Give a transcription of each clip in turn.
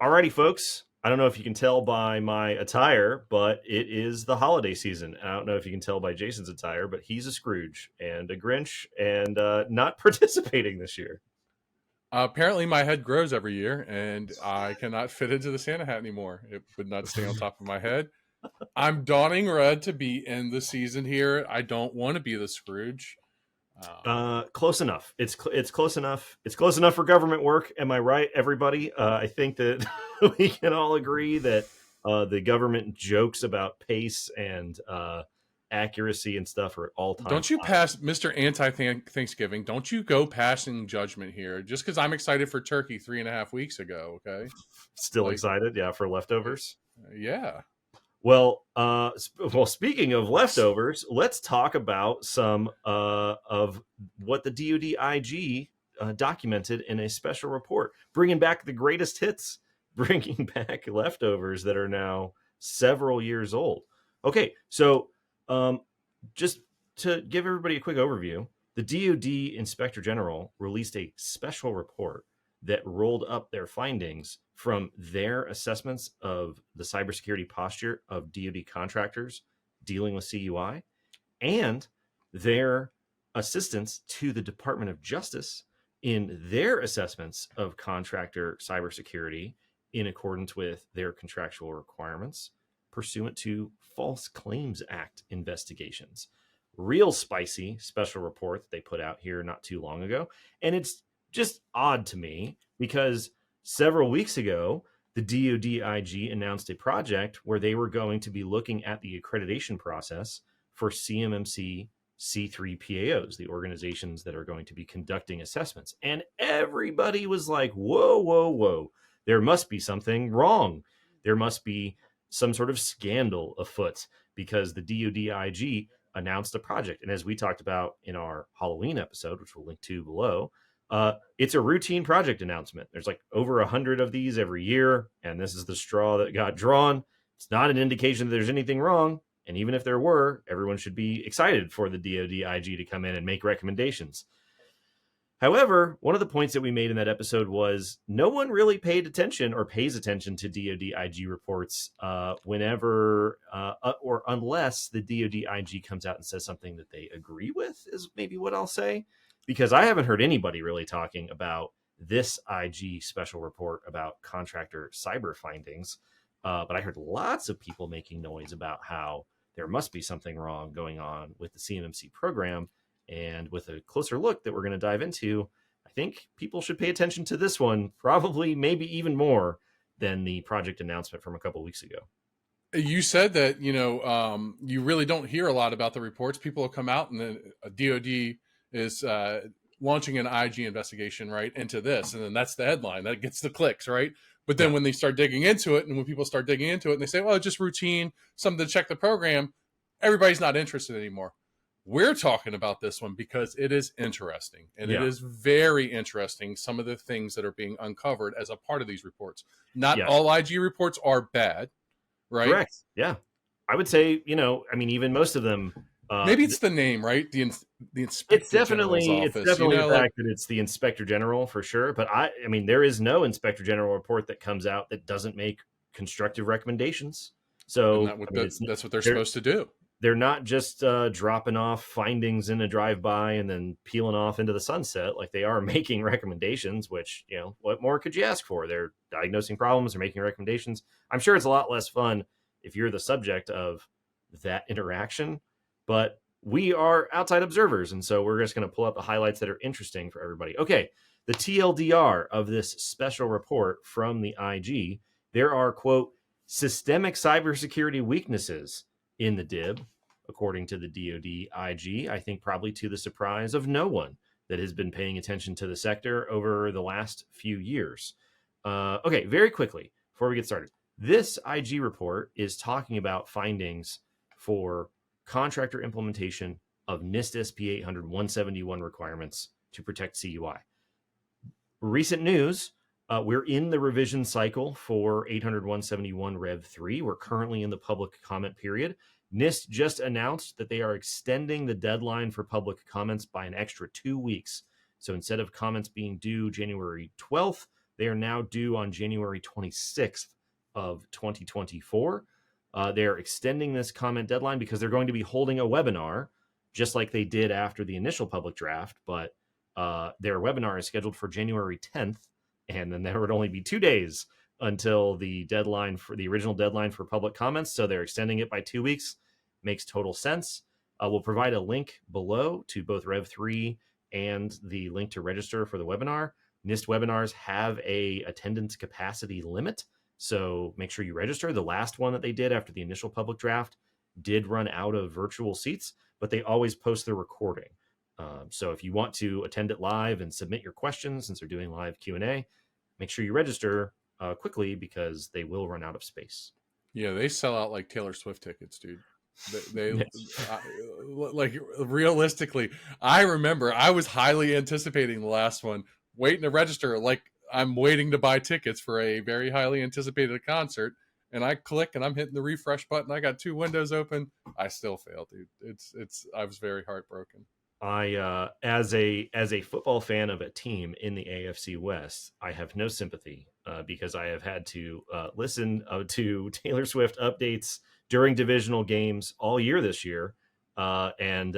Alrighty, folks. I don't know if you can tell by my attire, but it is the holiday season. I don't know if you can tell by Jason's attire, but he's a Scrooge and a Grinch and not participating this year. Apparently, my head grows every year, and I cannot fit into the Santa hat anymore. It would not stay on top of my head. I'm donning red to be in the season here. I don't want to be the Scrooge. Close enough. It's close enough. It's close enough for government work. Am I right, everybody? I think that we can all agree that the government jokes about pace and accuracy and stuff are all time. Don't you pass, Mr. Anti-Thanksgiving, don't you go passing judgment here just because I'm excited for turkey 3.5 weeks ago, okay? Still excited, yeah, for leftovers? Yeah. Well, speaking of leftovers, let's talk about some of what the DoD IG documented in a special report, bringing back the greatest hits, bringing back leftovers that are now several years old. Okay, so just to give everybody a quick overview, the DoD Inspector General released a special report that rolled up their findings from their assessments of the cybersecurity posture of DoD contractors dealing with CUI and their assistance to the Department of Justice in their assessments of contractor cybersecurity in accordance with their contractual requirements pursuant to False Claims Act investigations. Real spicy special report that they put out here not too long ago. And it's just odd to me because several weeks ago, the DoD IG announced a project where they were going to be looking at the accreditation process for CMMC C3PAOs, the organizations that are going to be conducting assessments. And everybody was like, whoa, whoa, whoa, there must be something wrong. There must be some sort of scandal afoot because the DoD IG announced a project. And as we talked about in our Halloween episode, which we'll link to below, it's a routine project announcement. There's like over 100 of these every year, and this is the straw that got drawn. It's not an indication that there's anything wrong, and even if there were, everyone should be excited for the DoD IG to come in and make recommendations. However, one of the points that we made in that episode was no one really paid attention or pays attention to DoD IG reports whenever or unless the DoD IG comes out and says something that they agree with, is maybe what I'll say. Because I haven't heard anybody really talking about this IG special report about contractor cyber findings. But I heard lots of people making noise about how there must be something wrong going on with the CMMC program. And with a closer look that we're going to dive into, I think people should pay attention to this one, probably maybe even more than the project announcement from a couple of weeks ago. You said that, you really don't hear a lot about the reports. People will come out and then a DoD is launching an IG investigation right into this. And then that's the headline that gets the clicks, right? But then when they start digging into it and when people start digging into it and they say, well, it's just routine, something to check the program, everybody's not interested anymore. We're talking about this one because it is interesting and it is very interesting. Some of the things that are being uncovered as a part of these reports, not all IG reports are bad, right? Correct. Yeah. I would say, even most of them, maybe it's the name, right? The Inspector it's definitely General's office. It's definitely the fact that it's the Inspector General for sure. But I mean, there is no Inspector General report that comes out that doesn't make constructive recommendations. So that's what they're supposed to do. They're not just dropping off findings in a drive-by and then peeling off into the sunset. Like, they are making recommendations, which, what more could you ask for? They're diagnosing problems, they're making recommendations. I'm sure it's a lot less fun if you're the subject of that interaction, but we are outside observers. And so we're just going to pull out the highlights that are interesting for everybody. Okay. The TLDR of this special report from the IG, there are, quote, systemic cybersecurity weaknesses in the DIB, according to the DoD IG, I think probably to the surprise of no one that has been paying attention to the sector over the last few years. Okay, very quickly, before we get started, this IG report is talking about findings for contractor implementation of NIST SP 800-171 requirements to protect CUI. Recent news, we're in the revision cycle for 800-171 Rev 3. We're currently in the public comment period. NIST just announced that they are extending the deadline for public comments by an extra 2 weeks. So instead of comments being due January 12th, They are now due on January 26th of 2024. They're extending this comment deadline because they're going to be holding a webinar, just like they did after the initial public draft. But their webinar is scheduled for January 10th, and then there would only be 2 days until the deadline for the original deadline for public comments. So they're extending it by 2 weeks. Makes total sense. We'll provide a link below to both Rev 3 and the link to register for the webinar. NIST webinars have a attendance capacity limit, so make sure you register. The last one that they did after the initial public draft did run out of virtual seats, but they always post the recording. So if you want to attend it live and submit your questions, since they're doing live Q&A, make sure you register quickly because they will run out of space. Yeah, they sell out like Taylor Swift tickets, dude. Like realistically, I remember I was highly anticipating the last one, waiting to register like I'm waiting to buy tickets for a very highly anticipated concert, and I click and I'm hitting the refresh button. I got 2 windows open. I still failed, dude. I was very heartbroken. I as a football fan of a team in the AFC West, I have no sympathy because I have had to listen to Taylor Swift updates during divisional games all year this year. And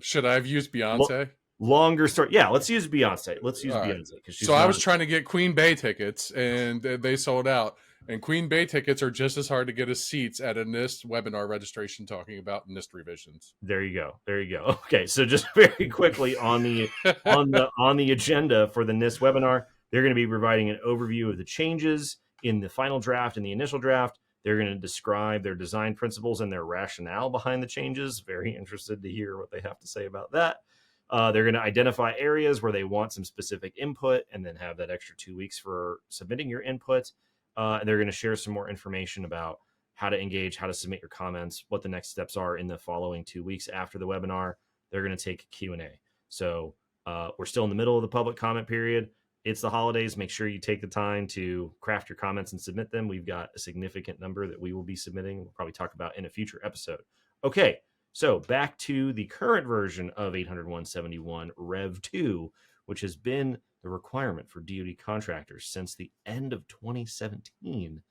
should I have used Beyonce? Longer story. Yeah, let's use Beyonce. Let's use Beyonce. So I was trying to get Queen Bey tickets and they sold out. And Queen Bey tickets are just as hard to get as seats at a NIST webinar registration talking about NIST revisions. There you go. Okay, so just very quickly on the on the agenda for the NIST webinar, they're going to be providing an overview of the changes in the final draft and the initial draft. They're going to describe their design principles and their rationale behind the changes. Very interested to hear what they have to say about that. They're going to identify areas where they want some specific input and then have that extra 2 weeks for submitting your input. And they're going to share some more information about how to engage, how to submit your comments, what the next steps are in the following 2 weeks after the webinar. They're going to take a Q&A. So we're still in the middle of the public comment period. It's the holidays. Make sure you take the time to craft your comments and submit them. We've got a significant number that we will be submitting. We'll probably talk about in a future episode. Okay, so back to the current version of 801.71 Rev 2, which has been the requirement for DoD contractors since the end of 2017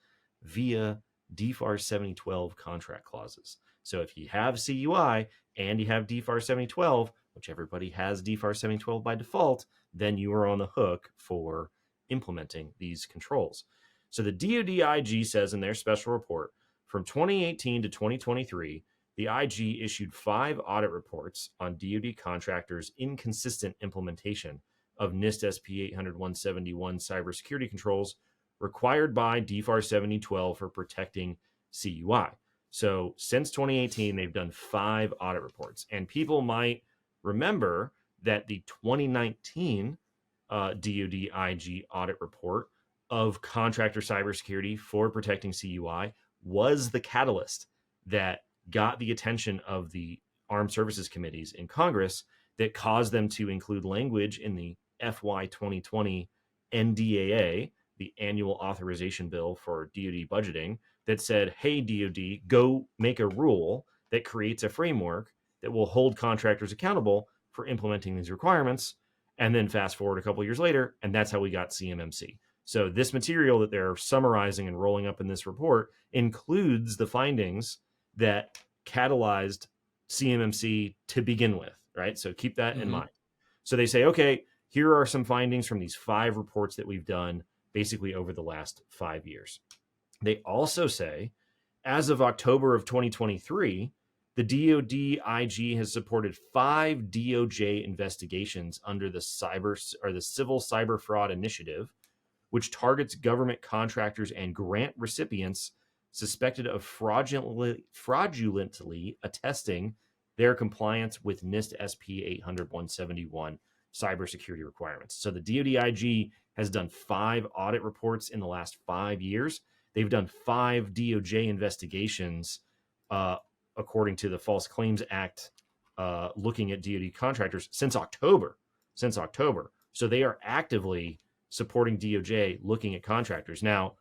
via DFARS 7012 contract clauses. So if you have CUI and you have DFARS 7012, which everybody has DFARS 7012 by default, then you are on the hook for implementing these controls. So the DoD IG says in their special report, from 2018 to 2023, the IG issued 5 audit reports on DoD contractors' inconsistent implementation of NIST SP 800-171 cybersecurity controls required by DFARS 7012 for protecting CUI. So since 2018, they've done 5 audit reports. And people might remember that the 2019 DoD IG audit report of contractor cybersecurity for protecting CUI was the catalyst that got the attention of the Armed Services Committees in Congress that caused them to include language in the FY 2020 NDAA, the Annual Authorization Bill for DoD budgeting, that said, hey, DoD, go make a rule that creates a framework that will hold contractors accountable for implementing these requirements. And then fast forward a couple years later, and that's how we got CMMC. So this material that they're summarizing and rolling up in this report includes the findings that catalyzed CMMC to begin with, right? So keep that in mind. So they say, okay, here are some findings from these 5 reports that we've done basically over the last 5 years. They also say, as of October of 2023, the DoD IG has supported 5 DOJ investigations under the Civil Cyber Fraud Initiative, which targets government contractors and grant recipients suspected of fraudulently attesting their compliance with NIST SP 800-171 cybersecurity requirements. So the DoD IG has done 5 audit reports in the last 5 years. They've done 5 DOJ investigations, according to the False Claims Act, looking at DoD contractors since October. So they are actively supporting DOJ looking at contractors. Now,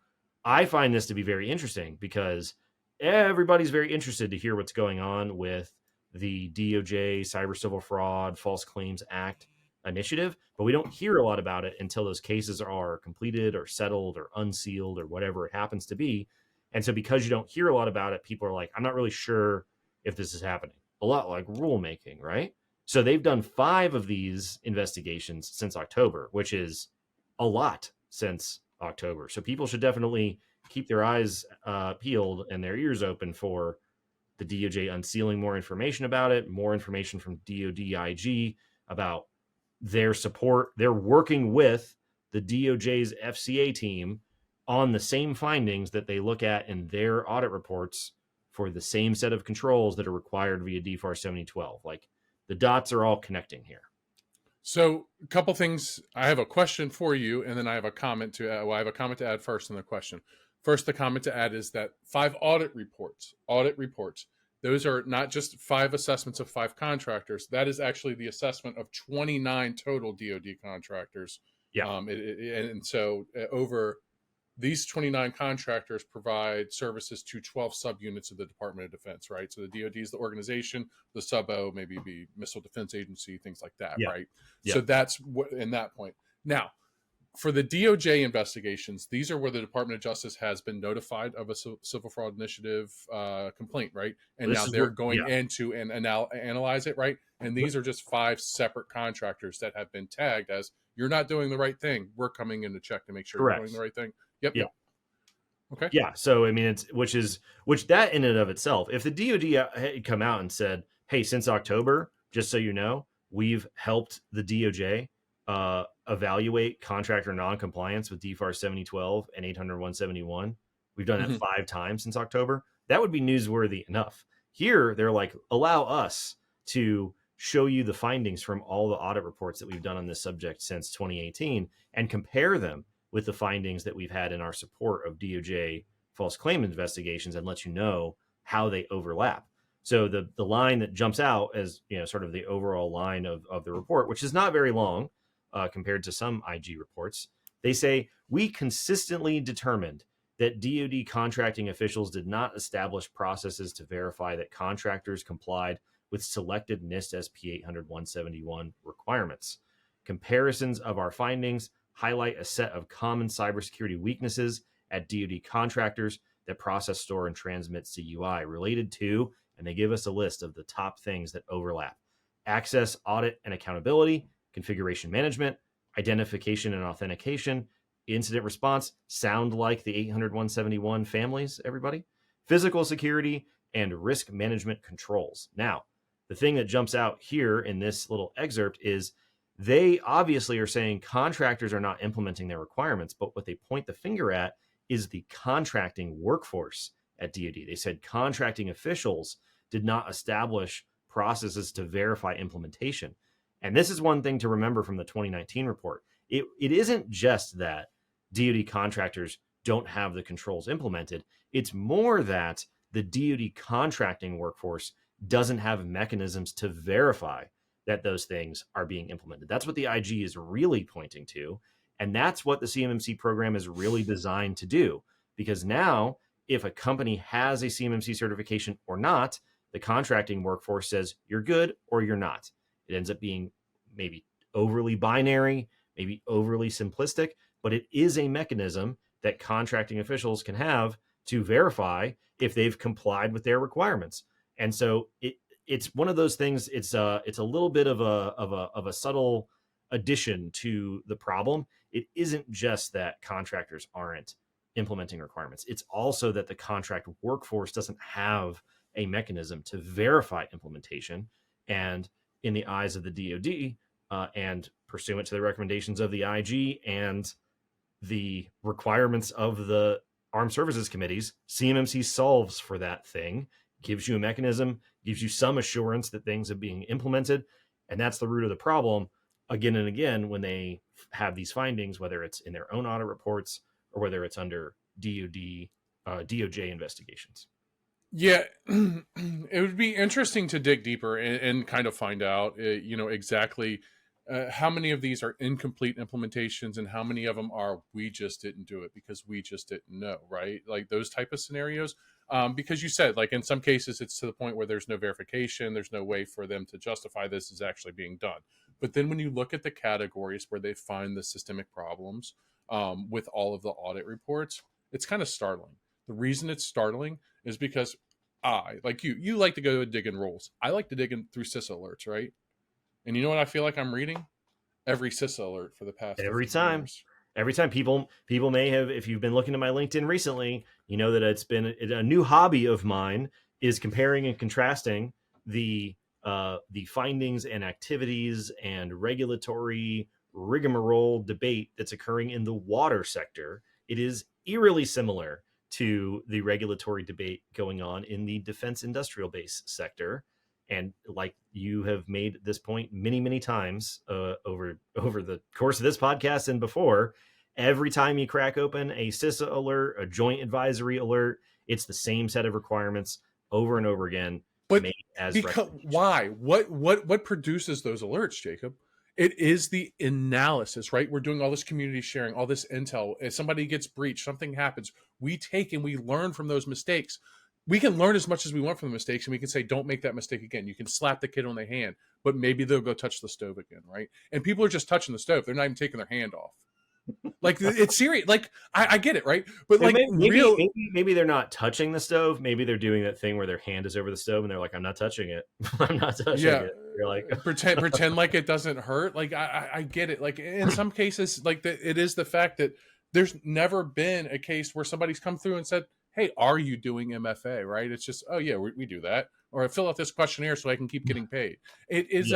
I find this to be very interesting because everybody's very interested to hear what's going on with the DOJ Cyber Civil Fraud False Claims Act initiative, but we don't hear a lot about it until those cases are completed or settled or unsealed or whatever it happens to be. And so because you don't hear a lot about it, people are like, I'm not really sure if this is happening. A lot like rulemaking, right? So they've done 5 of these investigations since October, which is a lot since October. So people should definitely keep their eyes peeled and their ears open for the DOJ unsealing more information about it, more information from DoD IG about their support. They're working with the DOJ's FCA team on the same findings that they look at in their audit reports for the same set of controls that are required via DFARS 7012. Like the dots are all connecting here. So a couple things. I have a question for you, and then I have a comment to add. Well, I have a comment to add first and the question. First, the comment to add is that 5 audit reports, those are not just 5 assessments of 5 contractors. That is actually the assessment of 29 total DoD contractors. Yeah. And so over these 29 contractors provide services to 12 subunits of the Department of Defense, right? So the DoD is the organization, the sub-O maybe be Missile Defense Agency, things like that, Yeah. right? Yeah. So that's what in that point. Now, for the DOJ investigations, these are where the Department of Justice has been notified of a civil fraud initiative complaint, right? And This now is they're what- going yeah. into and analyze it, right? And these are just 5 separate contractors that have been tagged as, you're not doing the right thing. We're coming in to check to make sure Correct. you're doing the right thing. Yep. Yeah. Yep. Okay. Yeah. So, I mean, which that in and of itself, if the DOD had come out and said, hey, since October, just so you know, we've helped the DOJ evaluate contractor non-compliance with DFARS 7012 and 800-171. We've done that 5 times since October. That would be newsworthy enough. Here, they're like, allow us to show you the findings from all the audit reports that we've done on this subject since 2018 and compare them with the findings that we've had in our support of DOJ false claim investigations and let you know how they overlap. So the line that jumps out as, you know, sort of the overall line of the report, which is not very long compared to some IG reports, they say, we consistently determined that DoD contracting officials did not establish processes to verify that contractors complied with selected NIST SP 800-171 requirements. Comparisons of our findings highlight a set of common cybersecurity weaknesses at DoD contractors that process, store, and transmit CUI related to, and they give us a list of the top things that overlap: access, audit, and accountability, configuration management, identification and authentication, incident response, sound like the 800-171 families, everybody, physical security, and risk management controls. Now, the thing that jumps out here in this little excerpt is they obviously are saying contractors are not implementing their requirements, but what they point the finger at is the contracting workforce at DoD. They said contracting officials did not establish processes to verify implementation. And this is one thing to remember from the 2019 report. It isn't just that DoD contractors don't have the controls implemented. It's more that the DoD contracting workforce doesn't have mechanisms to verify that those things are being implemented. That's what the IG is really pointing to. And that's what the CMMC program is really designed to do. Because now, if a company has a CMMC certification or not, the contracting workforce says you're good or you're not. It ends up being maybe overly binary, maybe overly simplistic, but it is a mechanism that contracting officials can have to verify if they've complied with their requirements. And so it's one of those things. It's a little bit of a subtle addition to the problem. It isn't just that contractors aren't implementing requirements. It's also that the contract workforce doesn't have a mechanism to verify implementation. And in the eyes of the DoD, and pursuant to the recommendations of the IG and the requirements of the Armed Services Committees, CMMC solves for that thing, gives you a mechanism, gives you some assurance that things are being implemented. And that's the root of the problem again and again when they have these findings, whether it's in their own audit reports or whether it's under DoD, DOJ investigations. Yeah, it would be interesting to dig deeper and kind of find out, exactly how many of these are incomplete implementations and how many of them are we just didn't do it because we just didn't know, right? Like those type of scenarios. Because you said, like in some cases, it's to the point where there's no verification, there's no way for them to justify this is actually being done. But then when you look at the categories where they find the systemic problems with all of the audit reports, it's kind of startling. The reason it's startling is because I, like you like to go dig in rules. I like to dig in through CISA alerts, right? And you know what I feel like I'm reading? Every CISA alert for the past Every 15 time. years. Every time people may have, if you've been looking at my LinkedIn recently, you know that it's been a new hobby of mine is comparing and contrasting the findings and activities and regulatory rigmarole debate that's occurring in the water sector. It is eerily similar to the regulatory debate going on in the defense industrial base sector. And like you have made this point many times over the course of this podcast and before, every time you crack open a CISA alert, a joint advisory alert, it's the same set of requirements over and over again. But made as because why? What produces those alerts, Jacob? It is the analysis, right? We're doing all this community sharing, all this intel. If somebody gets breached, something happens, we take and we learn from those mistakes. We can learn as much as we want from the mistakes, and we can say, don't make that mistake again. You can slap the kid on the hand, but maybe they'll go touch the stove again, right? And people are just touching the stove. They're not even taking their hand off. Like, it's serious. Like, I get it, right? But like, maybe they're not touching the stove. Maybe they're doing that thing where their hand is over the stove and they're like, I'm not touching it. I'm not touching it. You're like, pretend like it doesn't hurt. Like, I get it. Like, in some cases, like it is the fact that there's never been a case where somebody's come through and said, hey, are you doing MFA? Right? It's just, oh yeah, we do that. Or I fill out this questionnaire so I can keep getting paid. It is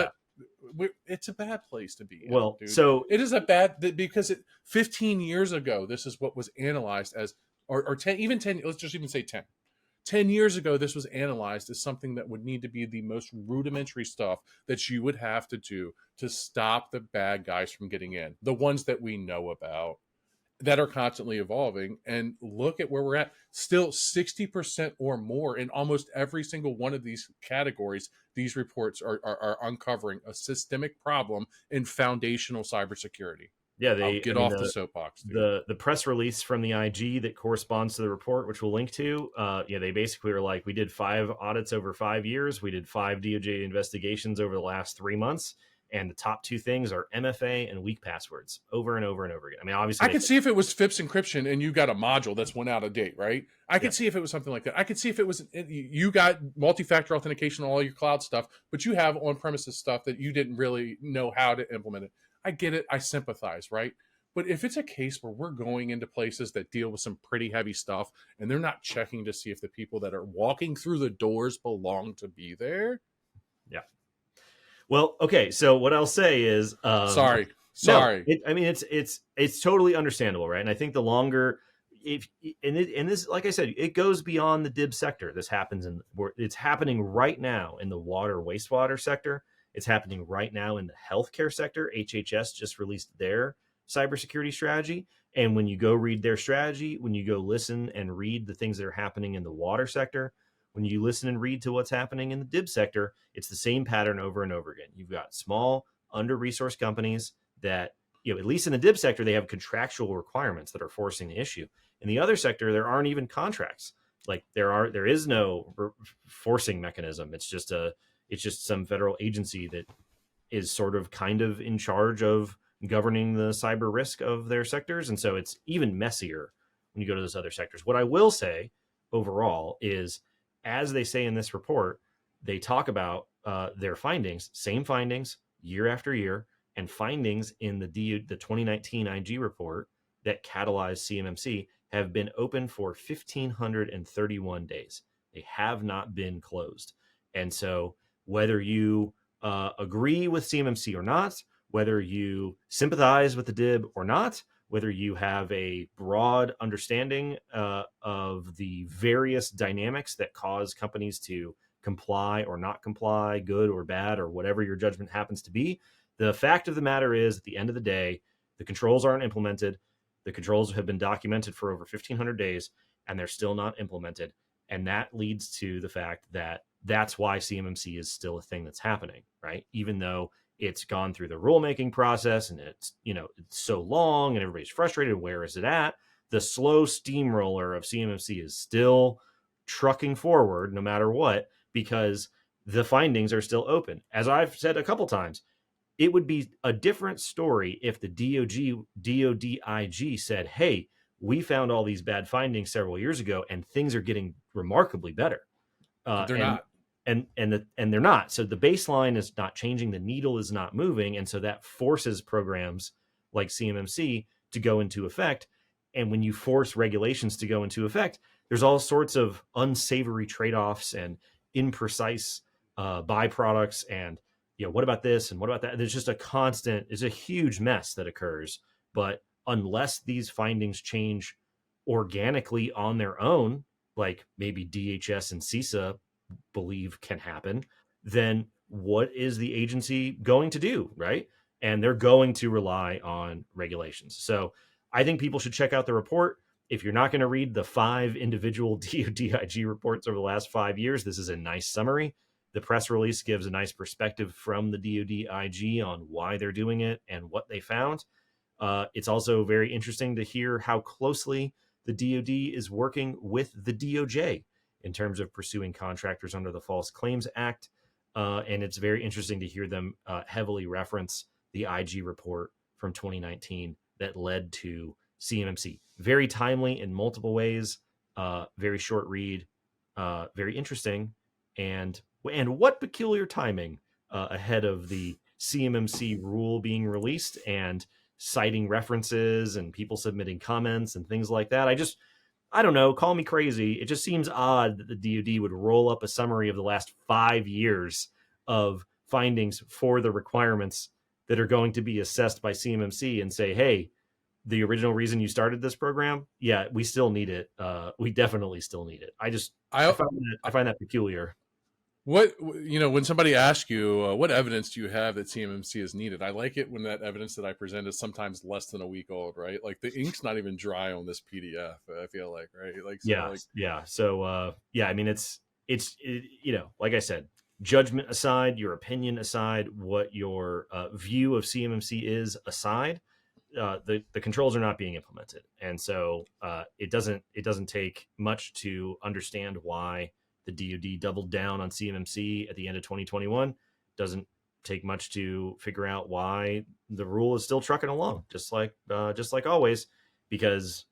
it's a bad place to be in, well, dude. So it is a bad, because 15 years ago, this is what was analyzed as, or 10, even 10, let's just even say 10 years ago, this was analyzed as something that would need to be the most rudimentary stuff that you would have to do to stop the bad guys from getting in, the ones that we know about, that are constantly evolving. And look at where we're at. Still 60% or more in almost every single one of these categories. These reports are uncovering a systemic problem in foundational cybersecurity. Yeah, I'll get off the soapbox. Dude. The press release from the IG that corresponds to the report, which we'll link to, they basically are like, we did 5 audits over 5 years. We did 5 DOJ investigations over the last 3 months. And the top 2 things are MFA and weak passwords over and over and over again. I mean, obviously, I could see if it was FIPS encryption and you got a module that's went out of date, right? I could see if it was something like that. I could see if it was, you got multi-factor authentication on all your cloud stuff, but you have on-premises stuff that you didn't really know how to implement it. I get it. I sympathize, right? But if it's a case where we're going into places that deal with some pretty heavy stuff and they're not checking to see if the people that are walking through the doors belong to be there. Yeah. Well, okay. So what I'll say is, sorry. No, it's totally understandable, right? And I think the longer, this, like I said, it goes beyond the DIB sector. This happens it's happening right now in the water wastewater sector. It's happening right now in the healthcare sector. HHS just released their cybersecurity strategy, and when you go read their strategy, when you go listen and read the things that are happening in the water sector, when you listen and read to what's happening in the DIB sector, it's the same pattern over and over again. You've got small, under-resourced companies that, at least in the DIB sector, they have contractual requirements that are forcing the issue. In the other sector, there aren't even contracts. Like there is no forcing mechanism. It's just some federal agency that is sort of kind of in charge of governing the cyber risk of their sectors. And so it's even messier when you go to those other sectors. What I will say overall is, as they say in this report, they talk about their findings, same findings year after year, and findings in the 2019 IG report that catalyzed CMMC have been open for 1,531 days. They have not been closed. And so whether you agree with CMMC or not, whether you sympathize with the DIB or not, whether you have a broad understanding of the various dynamics that cause companies to comply or not comply, good or bad, or whatever your judgment happens to be, the fact of the matter is, at the end of the day, the controls aren't implemented. The controls have been documented for over 1,500 days, and they're still not implemented. And that leads to the fact that that's why CMMC is still a thing that's happening, right? Even though it's gone through the rulemaking process and it's so long and everybody's frustrated. Where is it at? The slow steamroller of CMMC is still trucking forward no matter what, because the findings are still open. As I've said a couple times, it would be a different story if the DoD IG said, hey, we found all these bad findings several years ago and things are getting remarkably better. They're not. And they're not. So the baseline is not changing. The needle is not moving. And so that forces programs like CMMC to go into effect. And when you force regulations to go into effect, there's all sorts of unsavory trade-offs and imprecise byproducts. And, what about this and what about that? There's just it's a huge mess that occurs. But unless these findings change organically on their own, like maybe DHS and CISA believe can happen, then what is the agency going to do, right? And they're going to rely on regulations. So I think people should check out the report. If you're not going to read the 5 individual DoD IG reports over the last 5 years, this is a nice summary. The press release gives a nice perspective from the DoD IG on why they're doing it and what they found. It's also very interesting to hear how closely the DoD is working with the DOJ in terms of pursuing contractors under the False Claims Act. And it's very interesting to hear them heavily reference the IG report from 2019 that led to CMMC. Very timely in multiple ways, very short read, very interesting. And what peculiar timing ahead of the CMMC rule being released and citing references and people submitting comments and things like that. I don't know, call me crazy. It just seems odd that the DoD would roll up a summary of the last 5 years of findings for the requirements that are going to be assessed by CMMC and say, hey, the original reason you started this program, yeah, we still need it. We definitely still need it. I find that peculiar. What, when somebody asks you, what evidence do you have that CMMC is needed? I like it when that evidence that I present is sometimes less than a week old, right? Like the ink's not even dry on this PDF, I feel like, right? Like, so yeah. So, I mean, it's like I said, judgment aside, your opinion aside, what your view of CMMC is aside, the controls are not being implemented. And so it doesn't take much to understand why the DoD doubled down on CMMC at the end of 2021. Doesn't take much to figure out why the rule is still trucking along, just like always, because,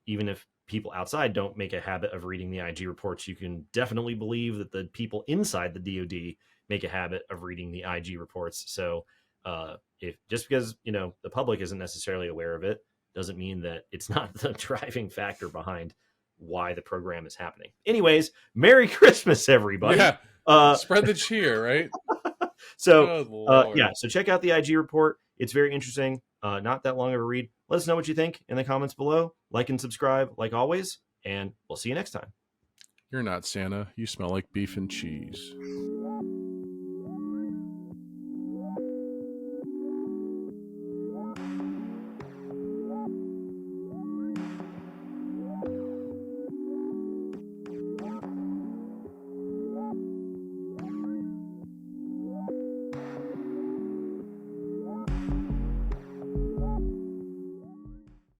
even if people outside don't make a habit of reading the IG reports, you can definitely believe that the people inside the DoD make a habit of reading the IG reports. So if just because, the public isn't necessarily aware of it, doesn't mean that it's not the driving factor behind why the program is happening. Anyways, Merry Christmas, everybody. Yeah. Spread the cheer, right? So so check out the IG report. It's very interesting. Not that long of a read. Let us know what you think in the comments below. Like and subscribe like always, and we'll see you next time. You're not Santa. You smell like beef and cheese.